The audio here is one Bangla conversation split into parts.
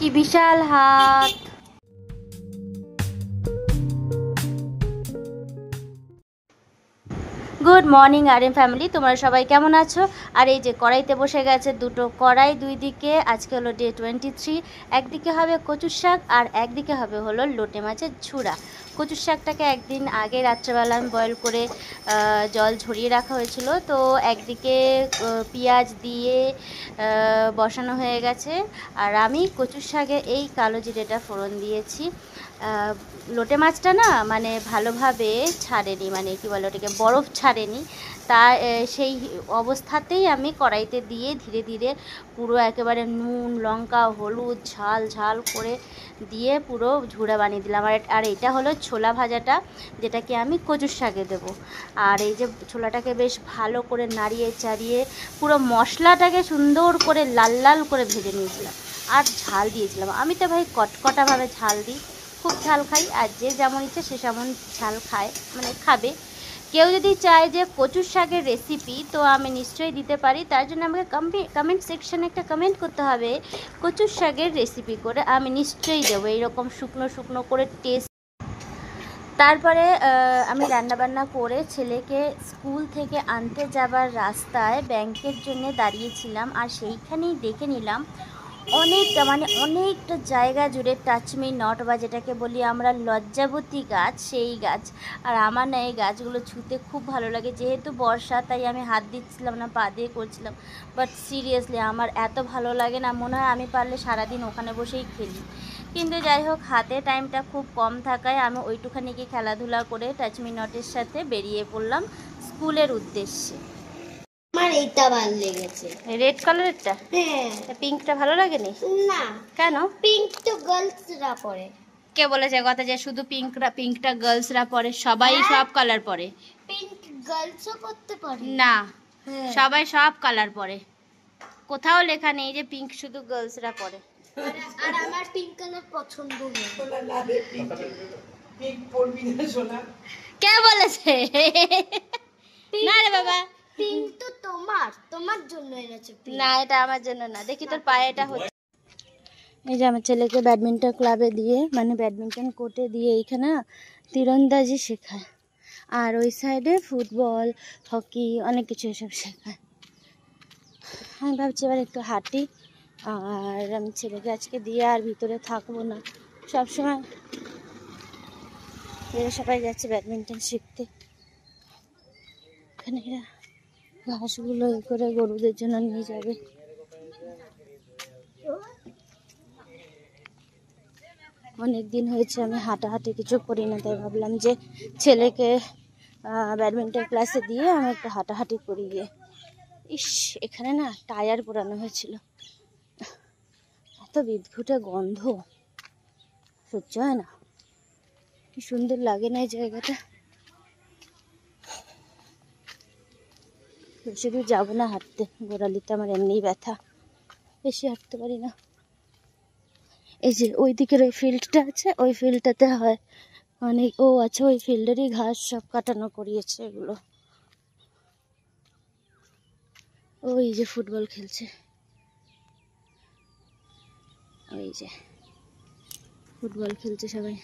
কি বিশাল হাত। গুড মর্নিং আরএম ফ্যামিলি, তোমরা সবাই কেমন আছো? আর এই যে কড়াইতে বসে গেছে দুটো কড়াই দুই দিকে। আজকে হলো ডে 23। একদিকে হবে কচুর শাক আর একদিকে হবে হলো লোটে মাছের ঝুড়া। কচুর শাকটাকে একদিন আগে রাত্রেবেলা আমি বয়েল করে জল ঝরিয়ে রাখা হয়েছিল। তো একদিকে পেঁয়াজ দিয়ে বসানো হয়ে গেছে, আর আমি কচুর শাকে এই কালো জিরেটা ফোড়ন দিয়েছি। লোটে মাছটা না মানে ভালোভাবে ছাড়েনি, মানে কি বলে ওটাকে, বরফ ছাড়েনি। তা সেই অবস্থাতেই আমি কড়াইতে দিয়ে ধীরে ধীরে পুরো একেবারে নুন লঙ্কা হলুদ ঝাল ঝাল করে দিয়ে পুরো ঝুড়া বানিয়ে দিলাম। আর এটা হলো ছোলা ভাজাটা, যেটাকে আমি কচুর শাকে দেবো। আর এই যে ছোলাটাকে বেশ ভালো করে নাড়িয়ে চাড়িয়ে পুরো মশলাটাকে সুন্দর করে লাল লাল করে ভেজে নিয়েছিলাম। আর ঝাল দিয়েছিলাম, আমি তো ভাই কটকটাভাবে ঝাল দিই, খুব ঝাল খাই। আর যে যেমন ইচ্ছে সে যেমন ঝাল খায়, মানে খাবে। কেউ যদি চায় যে কচুর শাকের রেসিপি, তো আমি নিশ্চয়ই দিতে পারি। তার জন্য আমাকে কমেন্ট সেকশানে একটা কমেন্ট করতে হবে, কচুর শাকের রেসিপি করে আমি নিশ্চয়ই দেবো এইরকম শুকনো শুকনো করে টেস্ট। তারপরে আমি রান্নাবান্না করে ছেলেকে স্কুল থেকে আনতে যাবার রাস্তায় ব্যাংকের জন্য দাঁড়িয়েছিলাম। আর সেইখানেই দেখে নিলাম অনেকটা জায়গা জুড়ে টাচমি নট, বা যেটাকে বলি আমরা লজ্জাবতী গাছ, সেই গাছ। আর আমার না এই গাছগুলো ছুঁতে খুব ভালো লাগে। যেহেতু বর্ষা, তাই আমি হাত দিচ্ছিলাম না, পা দিয়ে করছিলাম। বাট সিরিয়াসলি আমার এত ভালো লাগে না, মনে হয় আমি পারলে সারাদিন ওখানে বসেই খেলি। কিন্তু যাই হোক, হাতে টাইমটা খুব কম থাকায় আমি ওইটুখানি গিয়ে খেলাধুলা করে টাচমি নটের সাথে বেরিয়ে পড়লাম স্কুলের উদ্দেশ্যে। আমার এইটা ভালো লেগেছে, রেড কালারেরটা। হ্যাঁ, পিঙ্কটা ভালো লাগেনি? না, কেন? পিঙ্ক তো গার্লসরা পরে। কে বলেছে কথা যে শুধু পিঙ্কটা গার্লসরা পরে? সবাই সব কালার পরে। পিঙ্ক গার্লসও পরতে পারে না, সবাই সব কালার পরে। কোথাও লেখা নেই যে পিঙ্ক শুধু গার্লসরা পরে। আর আমার পিঙ্ক কালার পছন্দ না। পিঙ্ক পরবি না সোনা। কে বলেছে? না রে বাবা, পিঙ্ক তো তোমার জন্য এনেছে। না, এটা আমার জন্য না। দেখি তোর পায়ে এটা হচ্ছে। এই যে আমার ছেলেকে ব্যাডমিন্টন ক্লাবে দিয়ে, মানে ব্যাডমিন্টন কোর্টে দিয়ে এইখানে তীরন্দাজি শেখায়। আর ওই সাইডে ফুটবল হকি অনেক কিছু এসব শেখায়। আমি ভাবছি এবার একটু হাঁটি। আর আমি ছেলেকে আজকে দিয়ে আর ভিতরে থাকবো না, সবসময় এরা সবাই যাচ্ছে ব্যাডমিন্টন শিখতে। এখানে এরা ঘাসগুলো এ করে গরুদের জন্য নিয়ে যাবে। অনেক দিন হয়েছে আমি হাঁটাহাঁটি কিছু করি না, তাই ভাবলাম যে ছেলেকে ব্যাডমিন্টন ক্লাসে দিয়ে আমি একটু হাঁটাহাঁটি করি গিয়ে। ইস, এখানে না টায়ার পোড়ানো হয়েছিল, এত বিদঘুটে গন্ধ, সহ্য হয় না। কি সুন্দর লাগে না এই জায়গাটা। বেশি দূর যাবো না হাঁটতে, গোড়ালিতে আমার এমনিই ব্যথা, বেশি হাঁটতে পারি না। এই যে ওই দিকের ওই ফিল্ডটা আছে, ওই ফিল্ডটাতে হয় অনেক। ও আচ্ছা, ওই ফিল্ডেরই ঘাস সব কাটানো করিয়েছে এগুলো। ওই যে ফুটবল খেলছে, ওই যে ফুটবল খেলছে সবাই।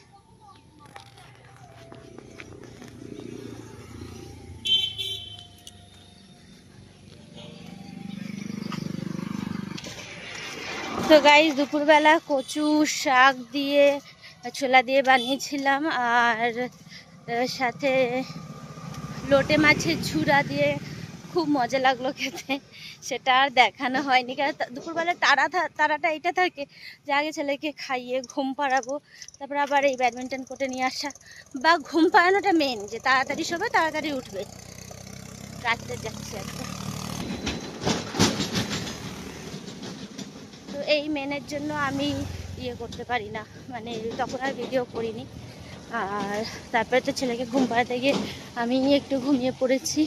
তো গাইস, দুপুরবেলা কচু শাক দিয়ে ছোলা দিয়ে বানিয়েছিলাম, আর সাথে লোটে মাছের ঝুড়া দিয়ে খুব মজা লাগলো খেতে। সেটা আর দেখানো হয়নি, কারণ দুপুরবেলা তারাটা এটা থাকে যে আগে ছেলেকে খাইয়ে ঘুম পাড়াবো, তারপর আবার এই ব্যাডমিন্টন কোর্টে নিয়ে আসা। বা ঘুম পাড়ানোটা মেন, যে তাড়াতাড়ি শোবে তাড়াতাড়ি উঠবে। রাত্রে যাচ্ছে একটা, তো এই মেনের জন্য আমি ইয়ে করতে পারি না, মানে তখন আর ভিডিও করিনি। আর তারপরে তো ছেলেকে ঘুম পাড়াতে গিয়ে আমি একটু ঘুমিয়ে পড়েছি।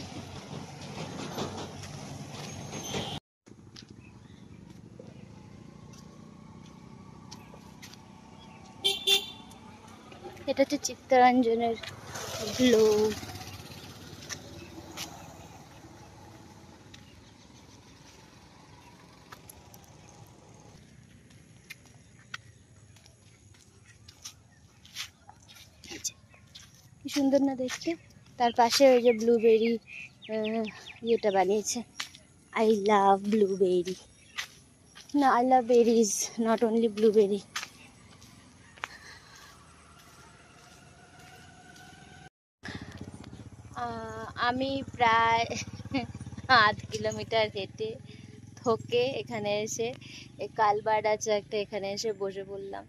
এটা হচ্ছে চিত্তরঞ্জনের ব্লগ। সুন্দর না দেখতে। তার পাশে ওই যে ব্লুবেরি ইয়েটা বানিয়েছে, আই লাভ ব্লুবেরি, না I love berries, not only blueberry. আমি প্রায় 8 কিলোমিটার হেঁটে থকে এখানে এসে, কালবার্ড আছে একটা, এখানে এসে বসে পড়লাম।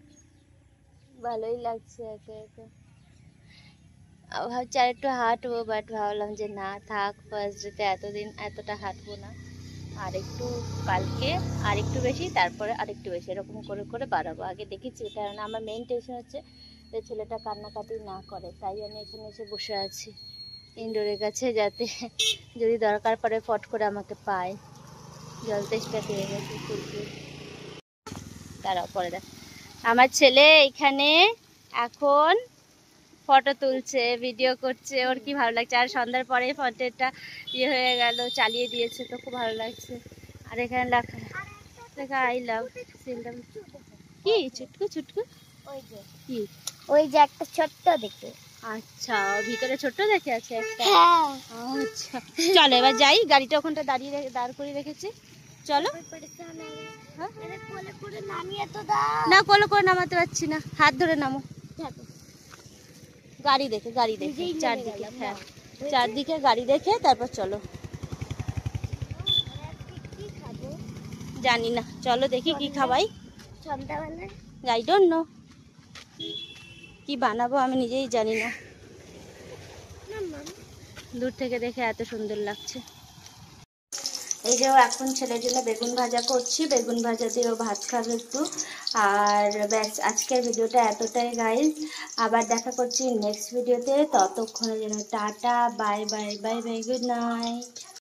ভালোই লাগছে একা একা। ভাবছি আর একটু হাঁটবো, বাট ভাবলাম যে না থাক, ফার্স্ট ডেতে এতদিন এতটা হাঁটবো না, আর একটু কালকে আর একটু বেশি, তারপরে আর একটু বেশি, এরকম করে করে বাড়াবো। আগে দেখেছি, কারণ আমার মেইন টেনশন হচ্ছে যে ছেলেটা কান্নাকাটি না করে, তাই আমি এখানে এসে বসে আছি ইনডোরের কাছে, যাতে যদি দরকার পড়ে ফট করে আমাকে পায়। জল তেষ্টা পেয়ে গেছে কুকুর। তারাও পরে দেখ, আমার ছেলে এখানে এখন ফটো তুলছে, ভিডিও করছে, ওর কি ভালো লাগছে। আর সন্ধ্যার পরে ফটোটা ইয়ে হয়ে গেল, চালিয়ে দিয়েছে, তো খুব ভালো লাগছে। আর এখানে লেখা লেখা আই লাভ সিলডাম। কি চুটকু চুটকু? ওই যে কি? ওই যে একটা ছোট্ট দেখে। আচ্ছা, ভিতরে ছোট্ট দেখে আছে একটা। হ্যাঁ আচ্ছা চলো এবার যাই, গাড়িটা ওখানটা দাঁড় করে রেখেছি, চলো। হ্যাঁ? কোলে করে নামিয়ে তো দাও। না কোলে করে নামাতে পারছি না, হাত ধরে নামো। গাড়ি দেখে নিজেই নেমে চারদিকে, গেলাম, হ্যাঁ নাও। চারদিকে গাড়ি দেখে তারপর চলো। কি খাবো জানি না, চলো দেখি কি খাবাই। সন্ধ্যাবেলায়? আই ডোন্ট নো কি বানাবো, আমি নিজেই জানি না। দূর থেকে দেখে এত সুন্দর লাগছে। এই যে এখন ছেলের জন্য বেগুন ভাজা করছি, বেগুন ভাজা দিয়ে ও ভাত খাবে একটু। আর ব্যাস, আজকের ভিডিওটা এতটাই গাইজ। আবার দেখা করছি নেক্সট ভিডিওতে, ততক্ষণের জন্য tata, bye bye bye bye, good night.